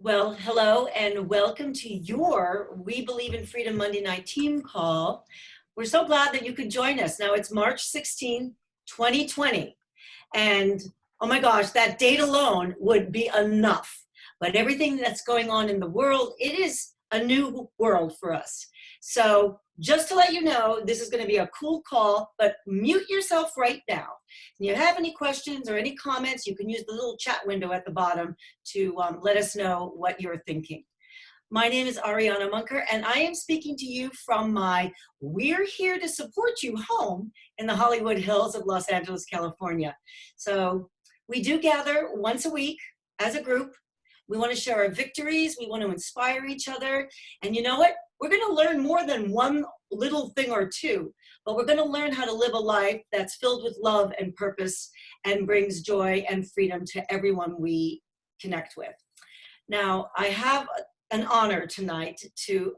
Well, hello and welcome to your We Believe in Freedom Monday night team call. We're so glad that you could join us. Now it's March 16, 2020. And oh my gosh, that date alone would be enough. But everything that's going on in the world, it is a new world for us. So just to let you know, this is going to be a cool call, but mute yourself right now. If you have any questions or any comments, you can use the little chat window at the bottom to let us know what you're thinking. My name is Ariana Munker, and I am speaking to you from my We're Here to Support You home in the Hollywood Hills of Los Angeles, California. So we do gather once a week as a group. We want to share our victories. We want to inspire each other. And you know what? We're going to learn more than one little thing or two, but we're going to learn how to live a life that's filled with love and purpose and brings joy and freedom to everyone we connect with. Now, I have an honor tonight to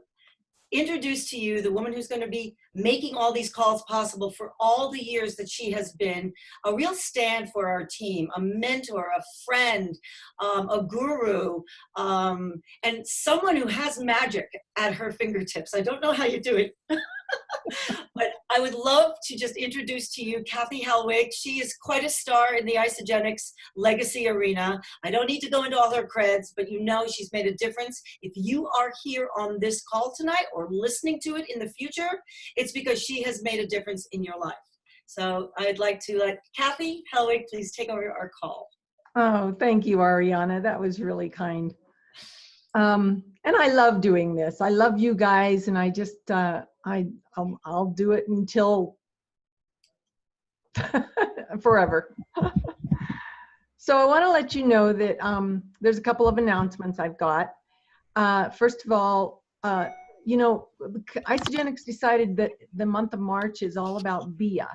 introduce to you the woman who's going to be making all these calls possible for all the years that she has been a real stand for our team, a mentor, a friend, a guru, and someone who has magic at her fingertips. I don't know how you do it. But I would love to just introduce to you Kathy Helwig. She is quite a star in the Isagenix legacy arena. I don't need to go into all her creds, but you know she's made a difference. If you are here on this call tonight or listening to it in the future, it's because she has made a difference in your life. So I'd like to let Kathy Helwig please take over our call. Oh, thank you, Ariana. That was really kind. And I love doing this. I love you guys, and I just I'll do it until forever. So I want to let you know that there's a couple of announcements I've got. First of all, you know, Isagenix decided that the month of March is all about BIA,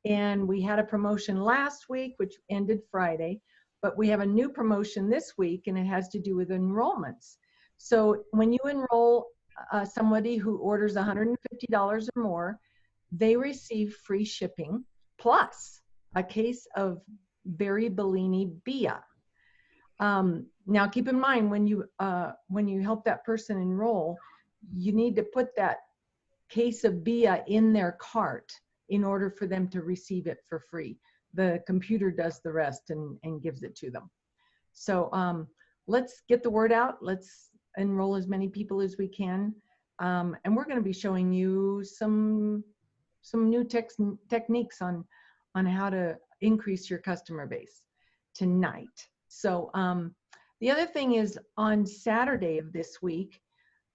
and we had a promotion last week, which ended Friday. But we have a new promotion this week, and it has to do with enrollments. So when you enroll somebody who orders $150 or more, they receive free shipping plus a case of Berry Bellini Bia. Now, keep in mind when you help that person enroll, you need to put that case of Bia in their cart in order for them to receive it for free. The computer does the rest and gives it to them. So let's get the word out. Let's enroll as many people as we can. And we're going to be showing you some new techniques on how to increase your customer base tonight. So the other thing is on Saturday of this week,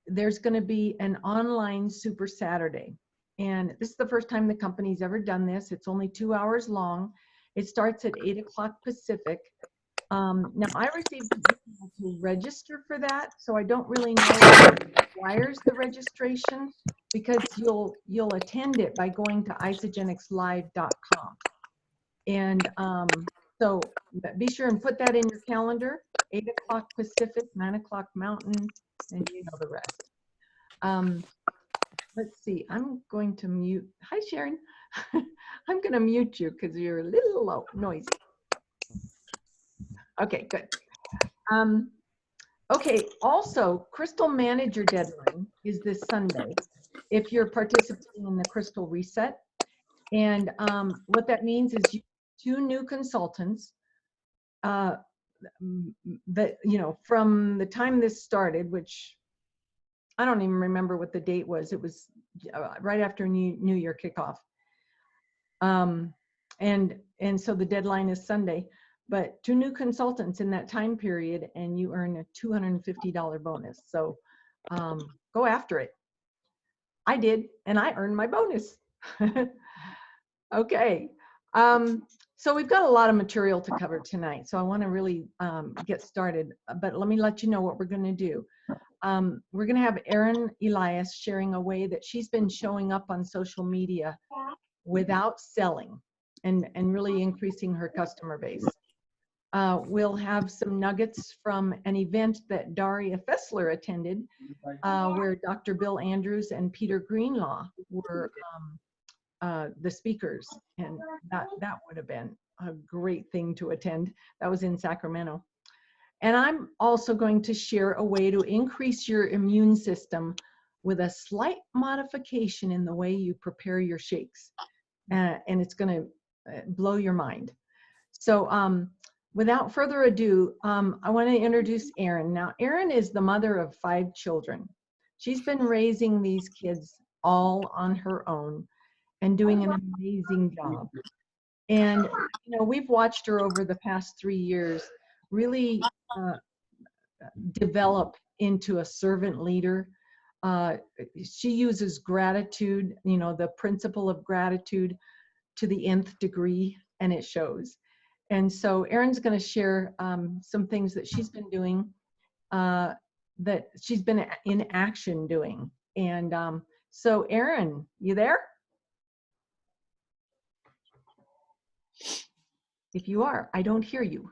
there's going to be an online Super Saturday. And this is the first time the company's ever done this. It's only 2 hours long. It starts at 8 o'clock Pacific. Now, I received an email to register for that, so I don't really know what requires the registration, because you'll attend it by going to isagenixlive.com. And so be sure and put that in your calendar, 8 o'clock Pacific, 9 o'clock Mountain, and you know the rest. Let's see, I'm going to mute. Hi, Sharon. I'm going to mute you because you're a little low, noisy. Okay, good. Okay, also, Crystal Manager deadline is this Sunday if you're participating in the Crystal Reset. And what that means is 2 new consultants that, you know, from the time this started, which I don't even remember what the date was. It was right after New Year kickoff. And so the deadline is Sunday, but 2 new consultants in that time period, and you earn a $250 bonus. So go after it. I did, and I earned my bonus. Okay. So we've got a lot of material to cover tonight, so I want to really get started, but let me let you know what we're going to do. We're going to have Erin Elias sharing a way that she's been showing up on social media without selling and really increasing her customer base. We'll have some nuggets from an event that Daria Fessler attended, where Dr. Bill Andrews and Peter Greenlaw were the speakers, and that would have been a great thing to attend. That was in Sacramento. And I'm also going to share a way to increase your immune system with a slight modification in the way you prepare your shakes. And it's going to blow your mind. So without further ado, I want to introduce Erin. Now, Erin is the mother of 5 children. She's been raising these kids all on her own and doing an amazing job. And, you know, we've watched her over the past 3 years really develop into a servant leader. She uses gratitude, you know, the principle of gratitude to the nth degree, and it shows. And so Erin's going to share some things that she's been doing, that she's been in action doing. And so Erin, you there? If you are, I don't hear you.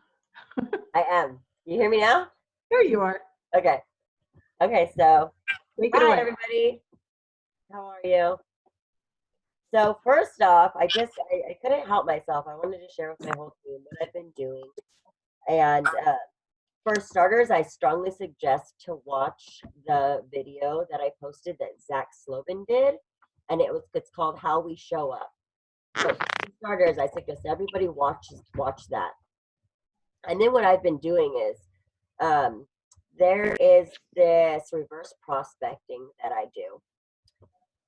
I am. You hear me now? There you are. Okay. Okay, so Take it hi away. everybody. How are you? So first off, I couldn't help myself. I wanted to share with my whole team what I've been doing. And for starters, I strongly suggest to watch the video that I posted that Zach Slobin did. And it's called How We Show Up. So for starters, I suggest everybody watch that. And then what I've been doing is there is this reverse prospecting that I do,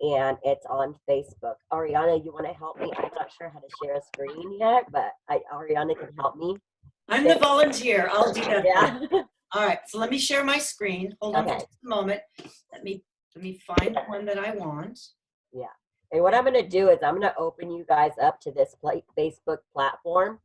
and it's on Facebook. Ariana, you want to help me? I'm not sure how to share a screen yet, but Ariana can help me. I'm the volunteer. I'll do that. Yeah. All right, so let me share my screen. Hold on for Okay. just a moment. Let me find the one that I want. Yeah. And what I'm going to do is I'm going to open you guys up to this Facebook platform.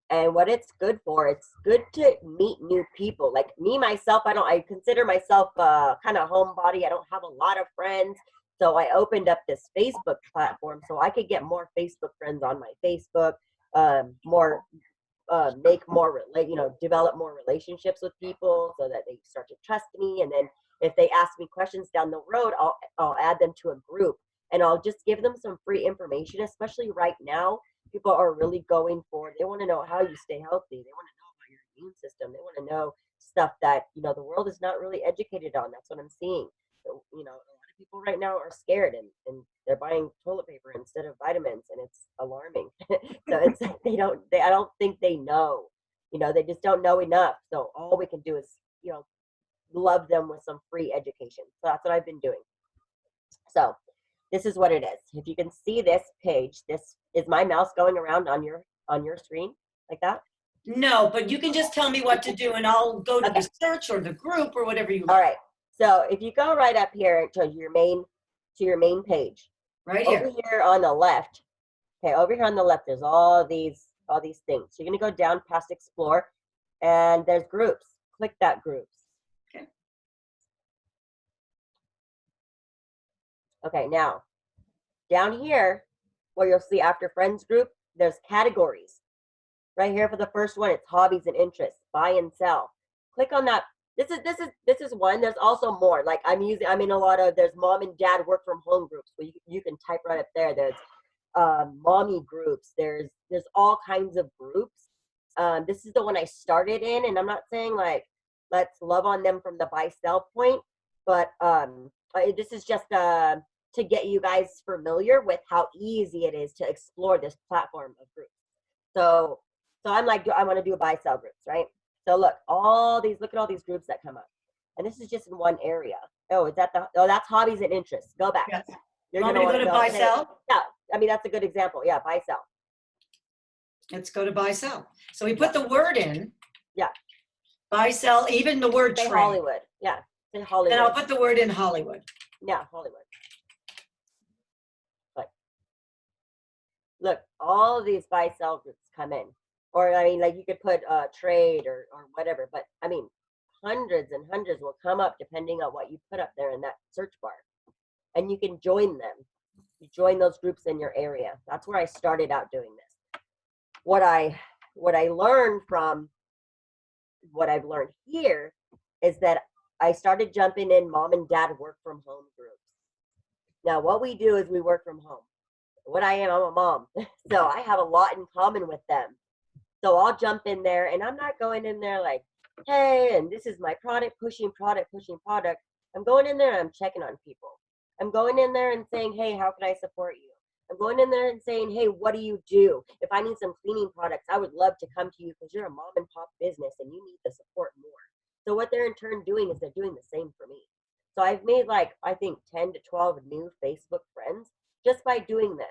And what it's good for, it's good to meet new people. Like me, myself, I consider myself kind of homebody. I don't have a lot of friends. So I opened up this Facebook platform so I could get more Facebook friends on my Facebook, develop more relationships with people so that they start to trust me. And then if they ask me questions down the road, I'll add them to a group and I'll just give them some free information, especially right now. People are really going for, they want to know how you stay healthy. They want to know about your immune system. They want to know stuff that, the world is not really educated on. That's what I'm seeing. So, a lot of people right now are scared and they're buying toilet paper instead of vitamins, and it's alarming. So it's like I don't think they know, they just don't know enough. So all we can do is, love them with some free education. So that's what I've been doing. So this is what it is. If you can see this page, this is my mouse going around on your screen like that. No, but you can just tell me what to do and I'll go to the search or the group or whatever you want. All right. So if you go right up here to your main page, right over here on the left. Okay, over here on the left, there's all these things. So you're gonna go down past explore, and there's groups. Click that groups. Okay. Okay, now down here where you'll see after friends group, there's categories. Right here for the first one, it's hobbies and interests, buy and sell. Click on that. This is one. There's also more. Like I'm in a lot of, there's mom and dad work from home groups. So you can type right up there. There's mommy groups. There's all kinds of groups. This is the one I started in, and I'm not saying like let's love on them from the buy sell point, but this is just to get you guys familiar with how easy it is to explore this platform of groups. So I'm like, I want to do a buy sell groups, right? So look at all these groups that come up, and this is just in one area. Oh, that's hobbies and interests. Go back. Yes. You're Want me to go to buy sell? Yeah, I mean that's a good example. Yeah, buy sell. Let's go to buy sell. So we put the word in. Yeah. Buy sell, even the word say trade. Hollywood. Yeah, say Hollywood. Then I'll put the word in Hollywood. Yeah, Hollywood. Look, all of these buy sell groups come in. Or I mean, like you could put trade or whatever, but I mean, hundreds and hundreds will come up depending on what you put up there in that search bar. And you can join them. You join those groups in your area. That's where I started out doing this. What I learned from what I've learned here is that I started jumping in mom and dad work from home groups. Now, what we do is we work from home. What I'm a mom. So I have a lot in common with them. So I'll jump in there, and I'm not going in there like, hey, and this is my product, pushing product, pushing product. I'm going in there and I'm checking on people. I'm going in there and saying, hey, how can I support you? I'm going in there and saying, hey, what do you do? If I need some cleaning products, I would love to come to you because you're a mom and pop business and you need the support more. So what they're in turn doing is they're doing the same for me. So I've made like, I think 10 to 12 new Facebook friends just by doing this.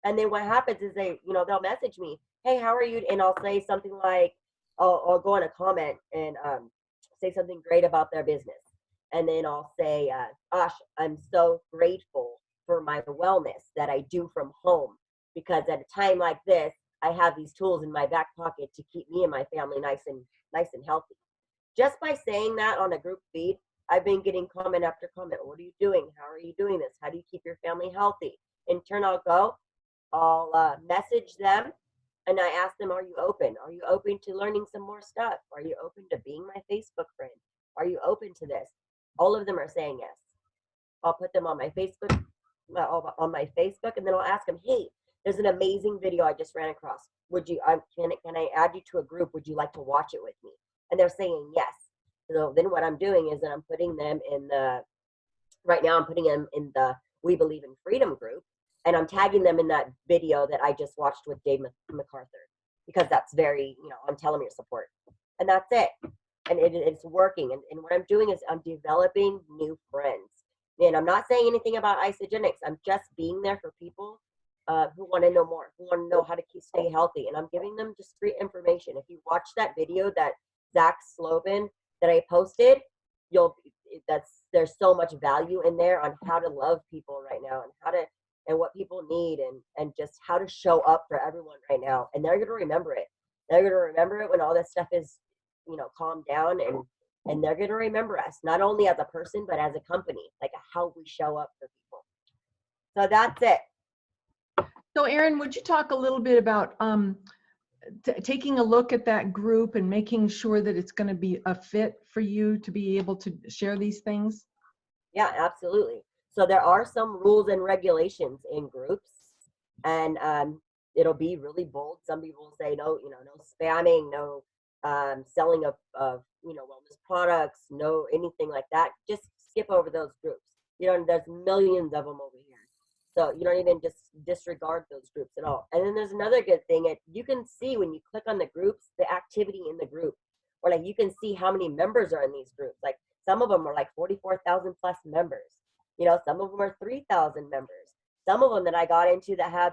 And then what happens is they'll message me, hey, how are you? And I'll say something like, I'll go on a comment and say something great about their business. And then I'll say, gosh, I'm so grateful for my wellness that I do from home, because at a time like this, I have these tools in my back pocket to keep me and my family nice and healthy. Just by saying that on a group feed, I've been getting comment after comment. What are you doing? How are you doing this? How do you keep your family healthy? In turn, I'll message them and I ask them, are you open? Are you open to learning some more stuff? Are you open to being my Facebook friend? Are you open to this? All of them are saying yes. I'll put them on my Facebook, and then I'll ask them, hey, there's an amazing video I just ran across. Can I add you to a group? Would you like to watch it with me? And they're saying yes. So then what I'm doing is that I'm putting them right now I'm putting them in the We Believe in Freedom group, and I'm tagging them in that video that I just watched with Dave MacArthur, because that's very, on telomere support. And that's it. And it's working. And what I'm doing is I'm developing new friends. And I'm not saying anything about isogenics. I'm just being there for people who want to know more, who want to know how to stay healthy. And I'm giving them just free information. If you watch that video that Zach Slobin that I posted, there's so much value in there on how to love people right now, and what people need, and just how to show up for everyone right now. And they're going to remember it. They're going to remember it when all this stuff is, calmed down, and they're going to remember us, not only as a person, but as a company, like how we show up for people. So that's it. So Erin, would you talk a little bit about taking a look at that group and making sure that it's going to be a fit for you to be able to share these things? Yeah, absolutely. So there are some rules and regulations in groups, and it'll be really bold. Some people will say no, no spamming, no selling of wellness products, no anything like that. Just skip over those groups. There's millions of them over here, so you don't even just disregard those groups at all. And then there's another good thing. You can see when you click on the groups, the activity in the group, or like you can see how many members are in these groups. Like some of them are like 44,000 plus members. Some of them are 3,000 members. Some of them that I got into that have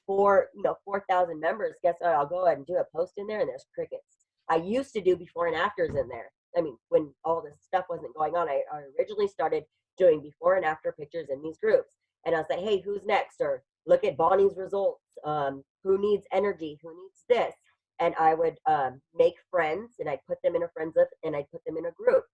4,000 members. Guess what? I'll go ahead and do a post in there, and there's crickets. I used to do before and afters in there. I mean, when all this stuff wasn't going on, I originally started doing before and after pictures in these groups. And I'll say, hey, who's next? Or look at Bonnie's results. Who needs energy? Who needs this? And I would make friends, and I'd put them in a friends list, and I'd put them in a group.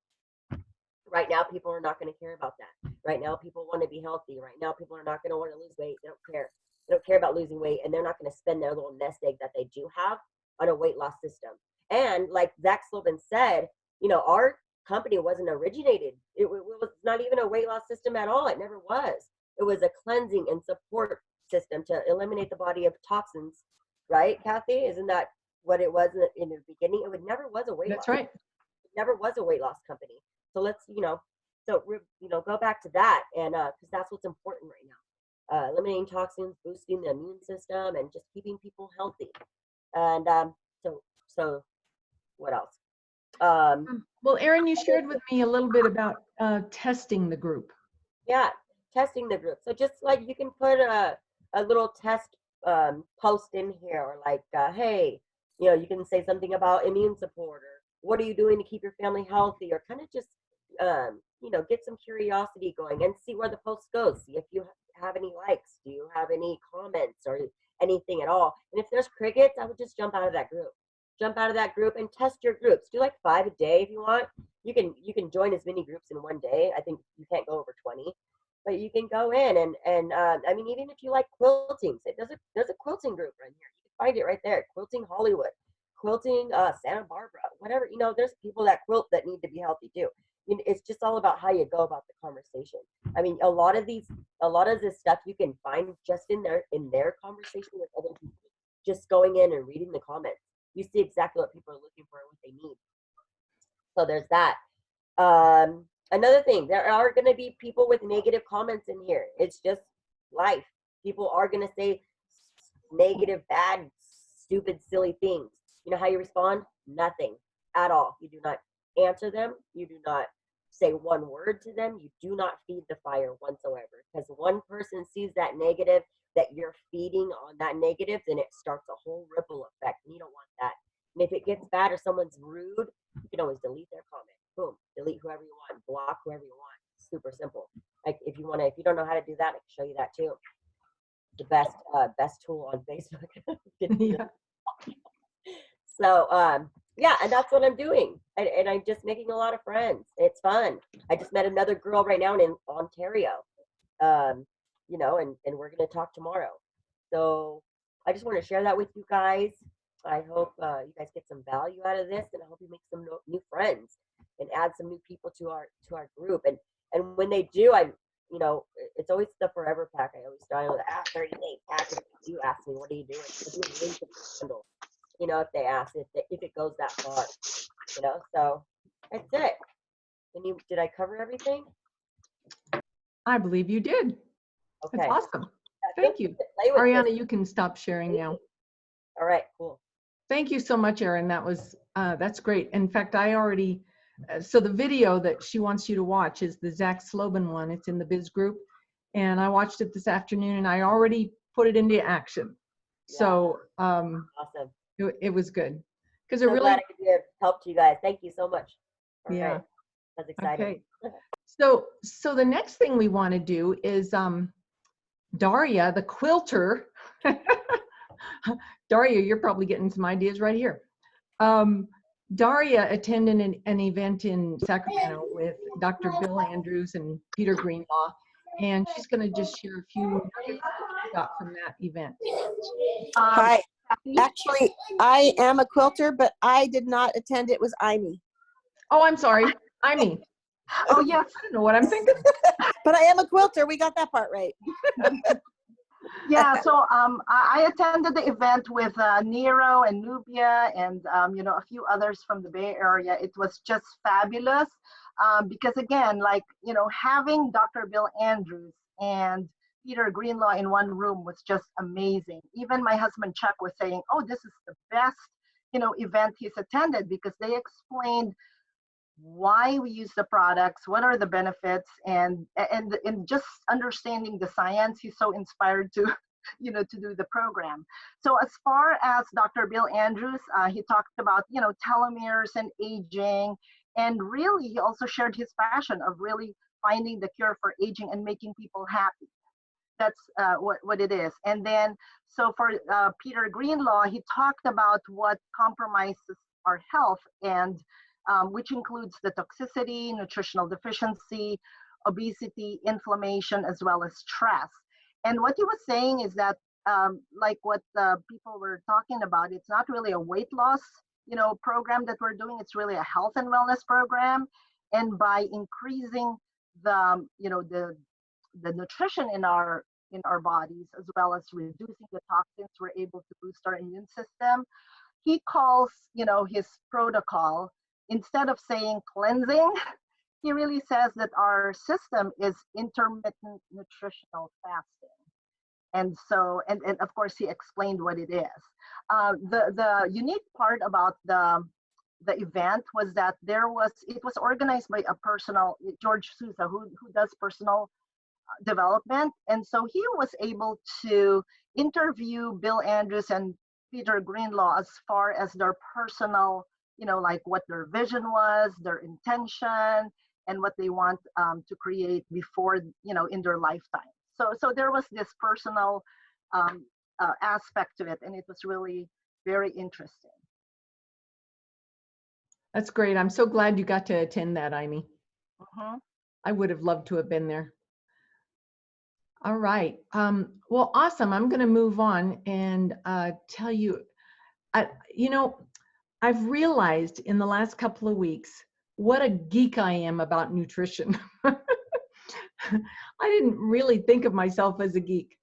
Right now, people are not going to care about that. Right now, people want to be healthy. Right now, people are not going to want to lose weight. They don't care. They don't care about losing weight, and they're not going to spend their little nest egg that they do have on a weight loss system. And like Zach Slobin said, our company wasn't originated. It was not even a weight loss system at all. It never was. It was a cleansing and support system to eliminate the body of toxins. Right, Kathy? Isn't that what it was in the beginning? It never was a weight loss. That's right. It never was a weight loss company. So let's, go back to that, and because that's what's important right now. Eliminating toxins, boosting the immune system, and just keeping people healthy. And so what else? Well, Erin, you shared with me a little bit about testing the group. Yeah, testing the group. So just like you can put a little test post in here, or like, hey, you can say something about immune support, or what are you doing to keep your family healthy, or kind of just get some curiosity going and see where the post goes. See if you have any likes. Do you have any comments or anything at all? And if there's crickets, I would just jump out of that group. Jump out of that group and test your groups. Do like 5 a day if you want. You can join as many groups in one day. I think you can't go over 20, but you can go in and I mean, even if you like quilting, there's a quilting group right here. You can find it right there. Quilting Hollywood, quilting Santa Barbara, whatever. There's people that quilt that need to be healthy too. It's just all about how you go about the conversation. I mean, a lot of this stuff you can find just in their conversation with other people. Just going in and reading the comments, you see exactly what people are looking for and what they need. So there's that. Another thing, there are going to be people with negative comments in here. It's just life. People are going to say negative, bad, stupid, silly things. You know how you respond? Nothing at all. You do not answer them. You do not say one word to them. You do not feed the fire whatsoever. Because one person sees that negative that you're feeding on that negative, then it starts a whole ripple effect. And you don't want that. And if it gets bad or someone's rude, you can always delete their comment. Boom, delete whoever you want, block whoever you want. Super simple. Like if you don't know how to do that, I can show you that too. The best tool on Facebook. Yeah. So yeah, and that's what I'm doing, and I'm just making a lot of friends. It's fun. I just met another girl right now in Ontario, you know, and we're gonna talk tomorrow. So I just want to share that with you guys. I hope you guys get some value out of this, and I hope you make some new friends and add some new people to our group. And when they do, you know, it's always the forever pack. I always start with 30-day pack. And if you ask me, what are you doing? I'll do a link to the handle, you know, if they ask, if it goes that far, you know. So that's it. Did I cover everything? I believe you did. Okay. That's awesome. Yeah, Thank you. play with Ariana, this. you can stop sharing now. All right, cool. Thank you so much, Erin. That's great. In fact, I already, so the video that she wants you to watch is the Zach Slobin one. It's in the Biz group. And I watched it this afternoon and I already put it into action. Yeah. So Awesome. it was good. Because So glad I could be of help to you guys. Thank you so much. All yeah. right. That's exciting. Okay. So the next thing we want to do is Daria, the quilter. Daria, you're probably getting some ideas right here. Daria attended an event in Sacramento with Dr. Bill Andrews and Peter Greenlaw, and she's going to just share a few nuggets that she got from that event. Hi. Actually, I am a quilter, but I did not attend. It was Amy. Oh, I'm sorry. Amy. Oh, yes. I don't know what I'm thinking. But I am a quilter. We got that part right. Yeah, so I attended the event with Nero and Nubia and you know, a few others from the Bay Area. It was just fabulous because again, like, you know, having Dr. Bill Andrews and Peter Greenlaw in one room was just amazing. Even my husband Chuck was saying, oh, this is the best, you know, event he's attended because they explained why we use the products, what are the benefits, and just understanding the science. He's so inspired to, you know, to do the program. So as far as Dr. Bill Andrews, he talked about, you know, telomeres and aging, and really he also shared his passion of really finding the cure for aging and making people happy. That's what it is. And then, so for Peter Greenlaw, he talked about what compromises our health, and which includes the toxicity, nutritional deficiency, obesity, inflammation, as well as stress. And what he was saying is that, like what people were talking about, it's not really a weight loss, you know, program that we're doing. It's really a health and wellness program. And by increasing the, you know, the nutrition in our bodies, as well as reducing the toxins, we're able to boost our immune system. He calls, you know, his protocol, instead of saying cleansing, he really says that our system is intermittent nutritional fasting. And so, and of course, he explained what it is. The unique part about the event was that it was organized by a personal, George Souza, who does personal development. And so he was able to interview Bill Andrews and Peter Greenlaw as far as their personal, you know, like what their vision was, their intention, and what they want to create before, you know, in their lifetime. So there was this personal aspect to it, and it was really very interesting. That's great. I'm so glad you got to attend that, Amy. Mm-hmm. I would have loved to have been there. All right. Well, awesome. I'm going to move on and tell you, you know, I've realized in the last couple of weeks what a geek I am about nutrition. I didn't really think of myself as a geek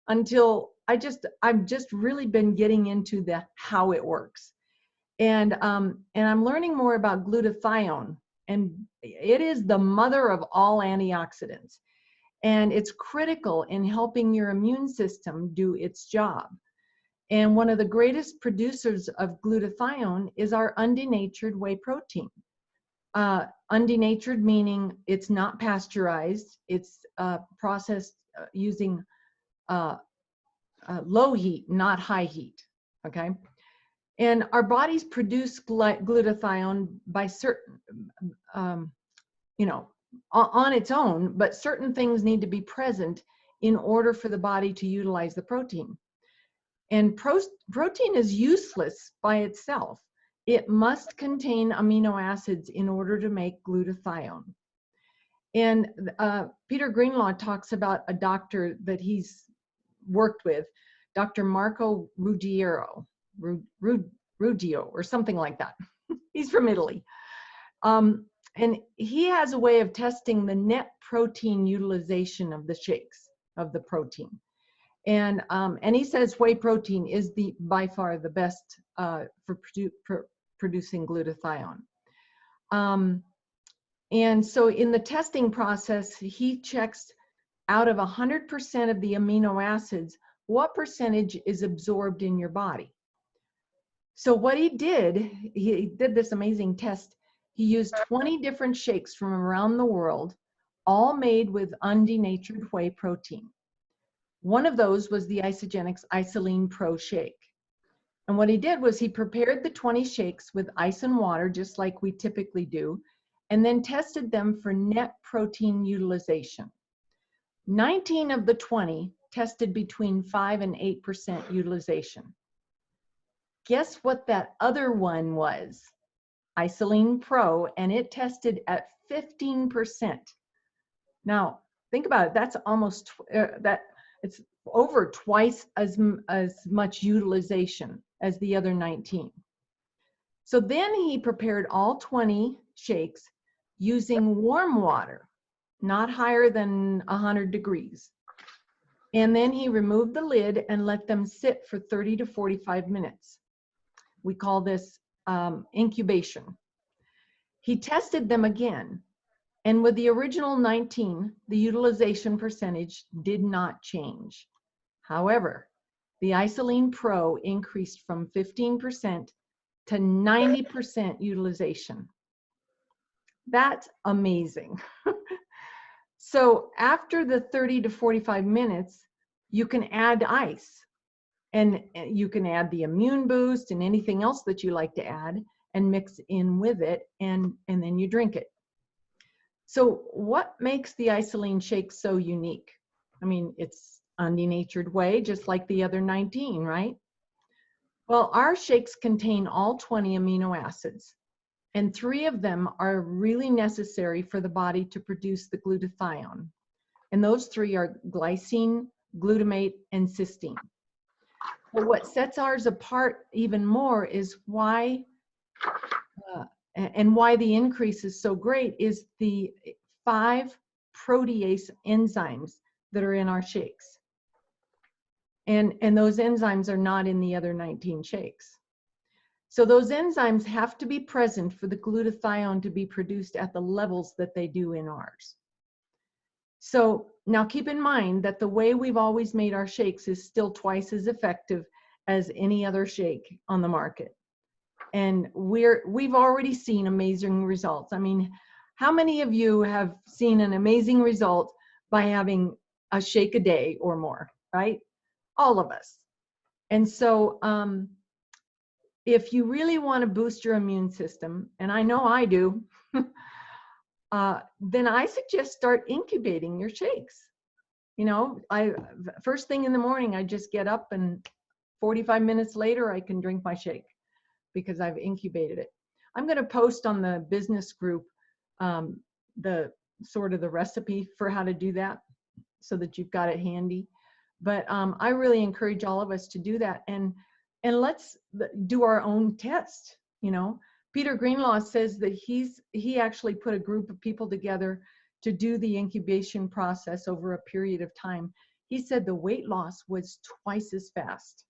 until I've just really been getting into the how it works. And I'm learning more about glutathione, and it is the mother of all antioxidants. And it's critical in helping your immune system do its job. And one of the greatest producers of glutathione is our undenatured whey protein. Undenatured meaning it's not pasteurized, it's processed using low heat, not high heat, okay? And our bodies produce glutathione by certain, you know, on its own, but certain things need to be present in order for the body to utilize the protein. And protein is useless by itself. It must contain amino acids in order to make glutathione. And Peter Greenlaw talks about a doctor that he's worked with, Dr. Marco Ruggiero, Ruggio, or something like that. He's from Italy. And he has a way of testing the net protein utilization of the shakes, of the protein. And he says whey protein is by far the best for producing glutathione. And so in the testing process, he checks out of 100% of the amino acids, what percentage is absorbed in your body. So what he did this amazing test. He used 20 different shakes from around the world, all made with undenatured whey protein. One of those was the Isagenix IsaLean Pro shake. And what he did was he prepared the 20 shakes with ice and water, just like we typically do, and then tested them for net protein utilization. 19 of the 20 tested between 5 and 8% utilization. Guess what that other one was? IsaLean Pro, and it tested at 15%. Now, think about it. That's almost it's over twice as much utilization as the other 19. So then he prepared all 20 shakes using warm water, not higher than 100 degrees. And then he removed the lid and let them sit for 30 to 45 minutes. We call this incubation. He tested them again. And with the original 19, the utilization percentage did not change. However, the IsaLean Pro increased from 15% to 90% utilization. That's amazing. So after the 30 to 45 minutes, you can add ice, and you can add the immune boost and anything else that you like to add and mix in with it, and then you drink it. So what makes the IsaLean shake so unique? I mean, it's undenatured whey, just like the other 19, right? Well, our shakes contain all 20 amino acids, and 3 of them are really necessary for the body to produce the glutathione. And those 3 are glycine, glutamate, and cysteine. But what sets ours apart even more is why the increase is so great is the 5 protease enzymes that are in our shakes. And those enzymes are not in the other 19 shakes. So those enzymes have to be present for the glutathione to be produced at the levels that they do in ours. So now keep in mind that the way we've always made our shakes is still twice as effective as any other shake on the market. And we've already seen amazing results. I mean, how many of you have seen an amazing result by having a shake a day or more, right? All of us. And so if you really want to boost your immune system, and I know I do, then I suggest start incubating your shakes. You know, first thing in the morning, I just get up, and 45 minutes later, I can drink my shake because I've incubated it. I'm going to post on the business group the recipe for how to do that so that you've got it handy. But I really encourage all of us to do that, and let's do our own test. You know, Peter Greenlaw says that he actually put a group of people together to do the incubation process over a period of time. He said the weight loss was twice as fast.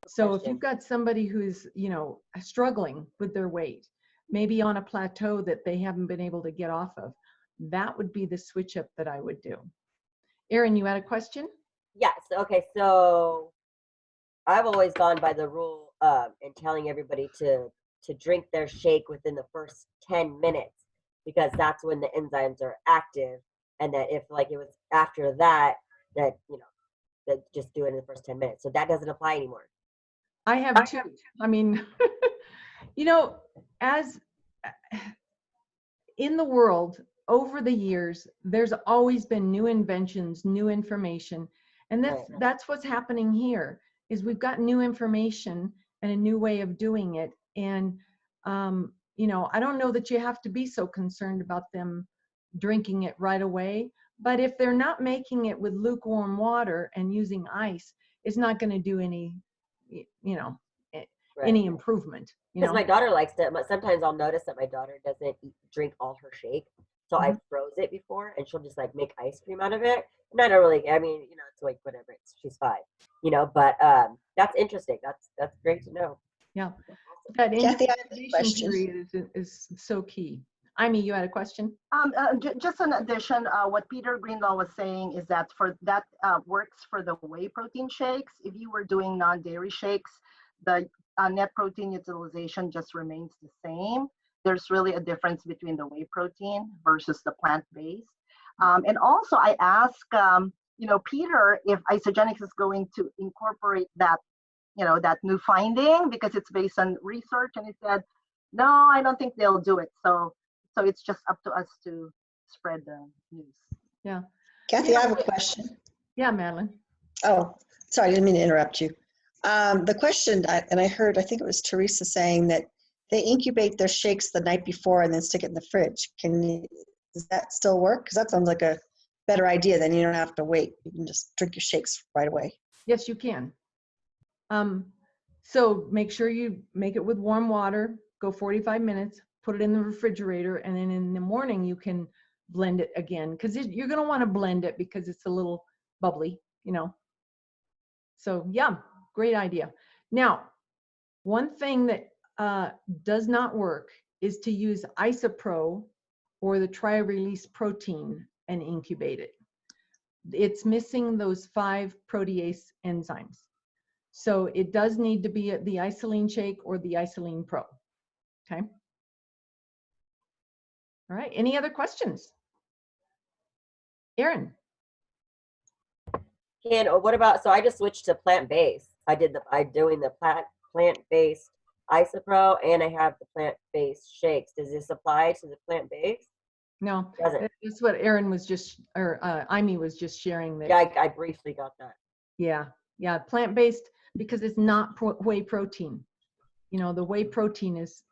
So if you've got somebody who's, you know, struggling with their weight, maybe on a plateau that they haven't been able to get off of, that would be the switch up that I would do. Erin, you had a question? Yes. Okay. So I've always gone by the rule and telling everybody to drink their shake within the first 10 minutes because that's when the enzymes are active, and that if like it was after that, that you know, that just do it in the first 10 minutes. So that doesn't apply anymore. I have two. I mean, you know, as in the world over the years, there's always been new inventions, new information, and that's what's happening here. Is we've got new information and a new way of doing it, and you know, I don't know that you have to be so concerned about them drinking it right away, but if they're not making it with lukewarm water and using ice, it's not going to do any, you know, any improvement. Because my daughter likes to. Sometimes I'll notice that my daughter doesn't drink all her shake, so I froze it before, and she'll just like make ice cream out of it. And I don't really. I mean, you know, it's like whatever. She's 5, you know. But that's interesting. That's great to know. Yeah, that Kathy, I have a incubation question. period is so key. Amy, you had a question? Just an addition, what Peter Greenlaw was saying is that for that works for the whey protein shakes. If you were doing non-dairy shakes, the net protein utilization just remains the same. There's really a difference between the whey protein versus the plant-based. And also I asked, you know, Peter, if Isagenix is going to incorporate that, you know, that new finding because it's based on research, and he said, no, I don't think they'll do it. So it's just up to us to spread the news. Yeah. Kathy, I have a question. Yeah, Madeline. Oh, sorry, I didn't mean to interrupt you. The question, and I heard, I think it was Teresa saying that they incubate their shakes the night before and then stick it in the fridge. Does that still work? Because that sounds like a better idea. Then you don't have to wait. You can just drink your shakes right away. Yes, you can. So make sure you make it with warm water, go 45 minutes, put it in the refrigerator, and then in the morning you can blend it again, because you're going to want to blend it because it's a little bubbly, you know. So yeah, great idea. Now, one thing that does not work is to use IsaPro or the tri-release protein and incubate it. It's missing those 5 protease enzymes. So it does need to be the IsaLean shake or the IsaLean Pro. Okay. All right. Any other questions? Erin. And what about? So I just switched to plant-based. I'm doing the plant-based IsaPro, and I have the plant-based shakes. Does this apply to the plant-based? No, that's what Erin was just, or Amy was just sharing. That, yeah, I briefly got that. Yeah, plant-based, because it's not whey protein. You know, the whey protein is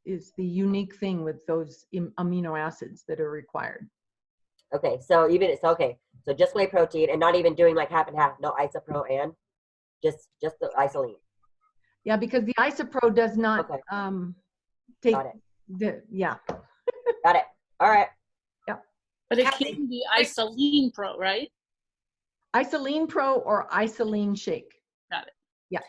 the unique thing with those amino acids that are required. Okay, so so just whey protein and not even doing like half and half. No IsaPro and just the IsaLean. Yeah, because the IsaPro does not take got it. Got it. All right. Yeah. But it can be IsaLean Pro, right? IsaLean Pro or IsaLean Shake. Got it. Yeah.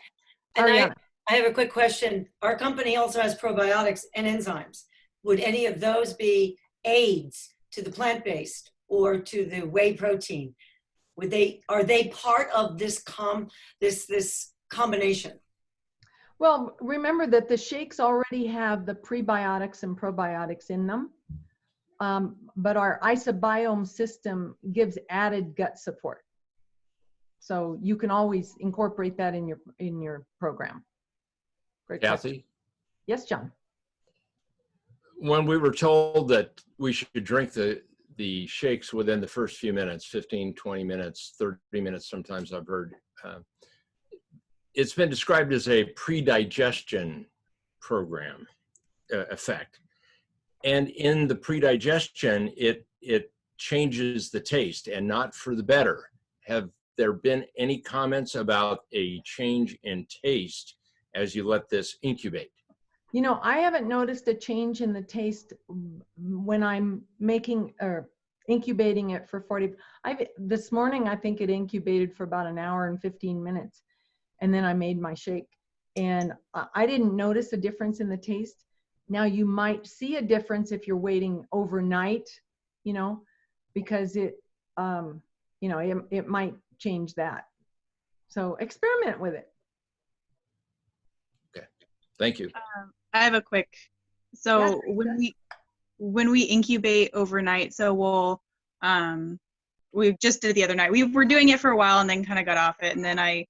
And I have a quick question. Our company also has probiotics and enzymes. Would any of those be aids to the plant-based or to the whey protein? Are they part of this combination? Well, remember that the shakes already have the prebiotics and probiotics in them. But our IsaBiome system gives added gut support. So you can always incorporate that in your program. Great Kathy? question. Yes, John. When we were told that we should drink the shakes within the first few minutes, 15, 20 minutes, 30 minutes, sometimes I've heard, it's been described as a pre-digestion program effect. And in the pre-digestion, it changes the taste, and not for the better. Have there been any comments about a change in taste as you let this incubate? You know, I haven't noticed a change in the taste when I'm making or incubating it for 40. This morning, I think it incubated for about an hour and 15 minutes. and then I made my shake. And I didn't notice a difference in the taste. Now you might see a difference if you're waiting overnight, you know, because it, you know, it might change that. So experiment with it. Okay, thank you. I have a quick, so Yeah, when we incubate overnight, so we just did it the other night. We were doing it for a while and then kind of got off it. And then I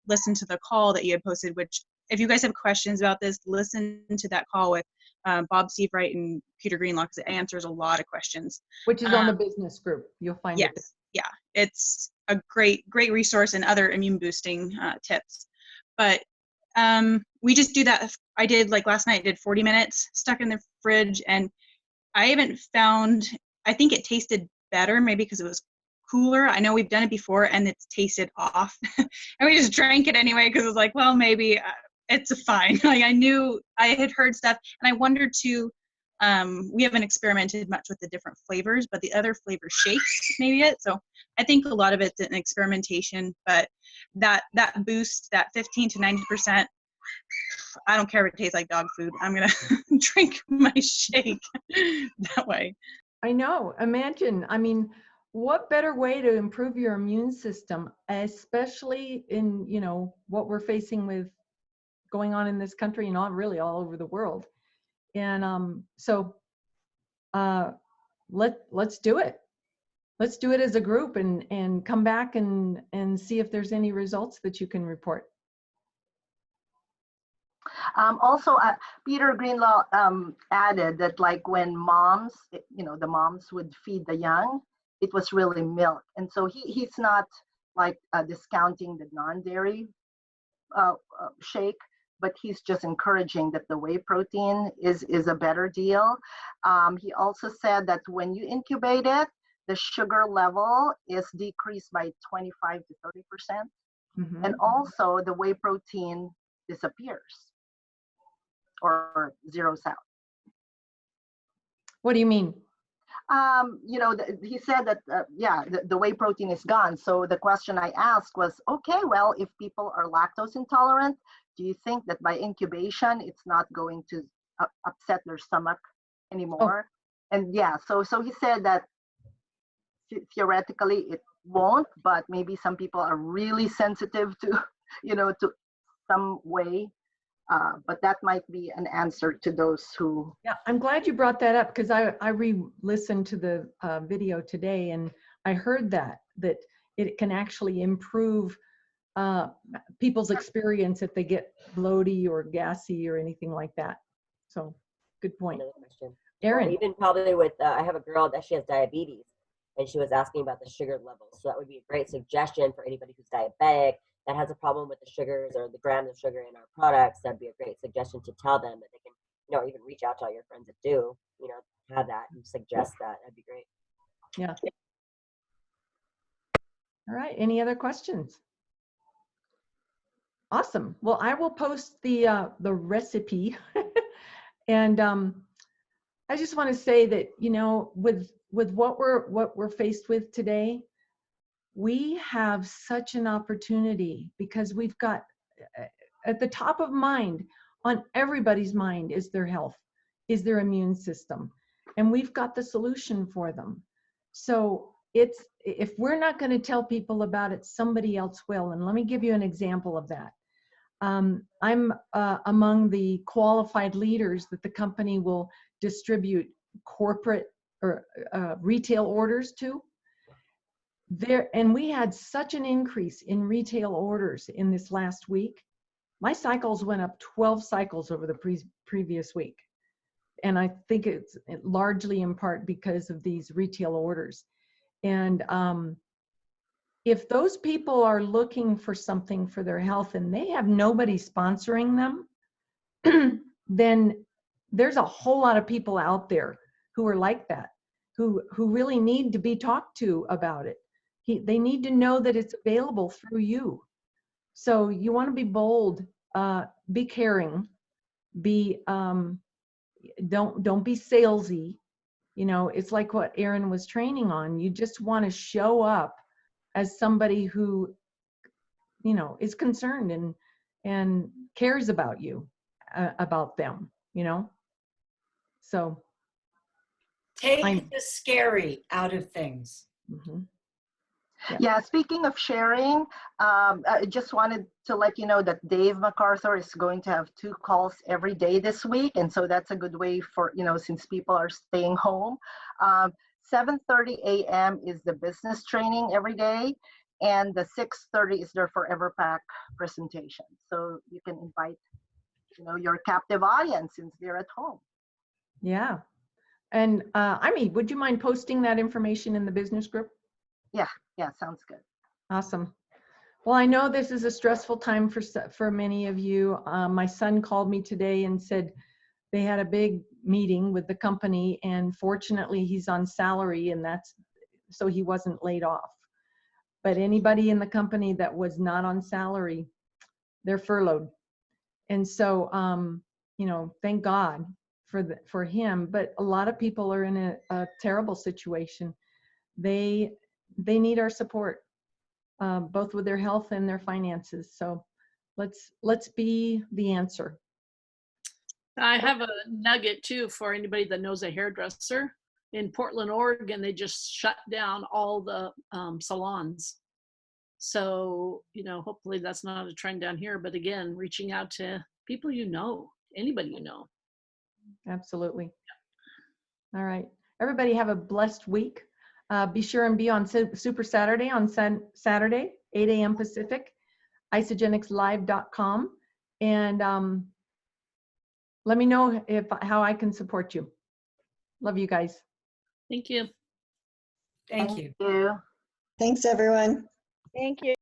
listened to the call that you had posted, which if you guys have questions about this, listen to that call with Bob Seifright and Peter Greenlaw, because it answers a lot of questions. which is on the business group. You'll find it. Yes, yeah, it's a great resource and other immune boosting tips. But we just do that. I did, like last night, I did 40 minutes stuck in the fridge, and I haven't found, I think it tasted better, maybe because it was cooler. I know we've done it before and it's tasted off. And we just drank it anyway because it was like, well, maybe it's fine. Like I knew, I had heard stuff, and I wondered too, we haven't experimented much with the different flavors, but the other flavor shakes maybe it. So I think a lot of it's an experimentation, but that boost, that 15 to 90%, I don't care if it tastes like dog food. I'm going to drink my shake that way. I know. Imagine, I mean, what better way to improve your immune system, especially in, you know, what we're facing with going on in this country and not really all over the world. And so let's do it. Let's do it as a group and come back and see if there's any results that you can report. Also, Peter Greenlaw added that like when moms, you know, the moms would feed the young, it was really milk. And so he's not like discounting the non-dairy shake, but he's just encouraging that the whey protein is a better deal. He also said that when you incubate it, the sugar level is decreased by 25 to 30%. Mm-hmm. And also the whey protein disappears or zeroes out. What do you mean? You know, he said that, yeah, the whey protein is gone. So the question I asked was, okay, well, if people are lactose intolerant, do you think that by incubation, it's not going to upset their stomach anymore? Oh. And yeah, so he said that theoretically it won't, but maybe some people are really sensitive to, you know, to some whey. But that might be an answer to those who. Yeah, I'm glad you brought that up because I re-listened to the video today and I heard that it can actually improve people's experience if they get bloaty or gassy or anything like that. So good point. Another question. Erin. Or even probably with, I have a girl that she has diabetes and she was asking about the sugar levels. So that would be a great suggestion for anybody who's diabetic that has a problem with the sugars or the grams of sugar in our products. That'd be a great suggestion to tell them that they can, you know, even reach out to all your friends that do, you know, have that and suggest that. That'd be great. Yeah. All right. Any other questions? Awesome. Well, I will post the recipe, and I just want to say that, you know, with what we're faced with today, we have such an opportunity because we've got at the top of mind, on everybody's mind, is their health, is their immune system, and we've got the solution for them. So it's, if we're not going to tell people about it, somebody else will. And let me give you an example of that. I'm among the qualified leaders that the company will distribute corporate or retail orders to. And we had such an increase in retail orders in this last week. My cycles went up 12 cycles over the previous week. And I think it's largely in part because of these retail orders. And if those people are looking for something for their health and they have nobody sponsoring them, then there's a whole lot of people out there who are like that, who really need to be talked to about it. They need to know that it's available through you. So you want to be bold, be caring, be don't be salesy. You know, it's like what Erin was training on. You just want to show up as somebody who, you know, is concerned and cares about you, about them, you know? So. Take the scary out of things. Mhm. Yeah, speaking of sharing, I just wanted to let you know that Dave MacArthur is going to have 2 calls every day this week. And so that's a good way for, since people are staying home. 7:30 a.m. is the business training every day. And the 6:30 is their Forever Pack presentation. So you can invite, your captive audience since they're at home. Yeah. And Amy, would you mind posting that information in the business group? Yeah, sounds good. Awesome. Well, I know this is a stressful time for many of you. My son called me today and said they had a big meeting with the company, and fortunately he's on salary, and so he wasn't laid off. But anybody in the company that was not on salary, they're furloughed. And so, thank God for him. But a lot of people are in a terrible situation. They need our support, both with their health and their finances. So let's be the answer. I have a nugget too for anybody that knows a hairdresser. In Portland, Oregon, they just shut down all the salons. So, hopefully that's not a trend down here. But again, reaching out to people anybody you know. Absolutely. All right. Everybody have a blessed week. Be sure and be on Super Saturday on Saturday, 8 a.m. Pacific, isagenixlive.com. And let me know how I can support you. Love you guys. Thank you. Thank you. Thank you. Thanks, everyone. Thank you.